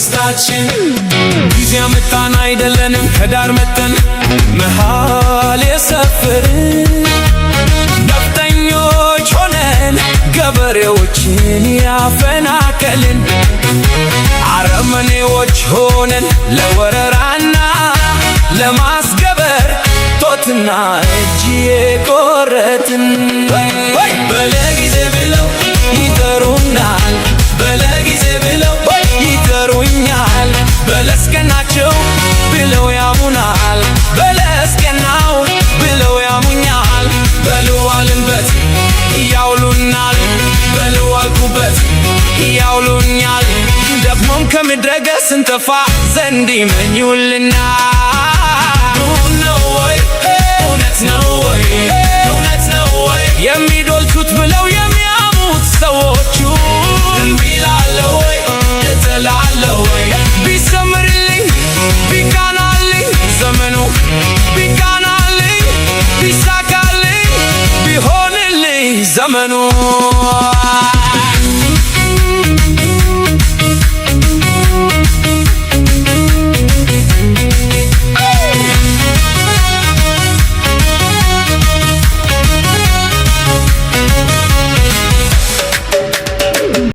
ትውስታችን ጊዜ አመጣን አይደለንም ከዳር መተን መሃል የሰፈርን ነፍጠኞች ሆነን ገበሬዎችን ያፈናቀልን አረመኔዎች ሆነን ለወረራና ለማስገበር ጦትና እጅ የቆረጥን በለጊዜ ብለው ይጠሩናል በለጊዜ ብለው ይጠሩኛል በለስቀናቸው ብለው ያሙናል በለስቀናው ብለው ያሙኛል በልዋልንበት ያውሉናል በልዋልኩበት ያውሉኛል ደግሞም ከምድረገጽ እንጠፋ ዘንድ ይመኙልናል እውነት ነው ወይ የሚዶልቱት ብለው የሚያሙት ሰዎቹ እምቢ እላለሁ ወይ እጥላለሁ ወይ ቢሰምርልኝ ቢቃናልኝ ዘመኑ ቢቃናልኝ ቢሳካልኝ ቢሆንልኝ ዘመኑ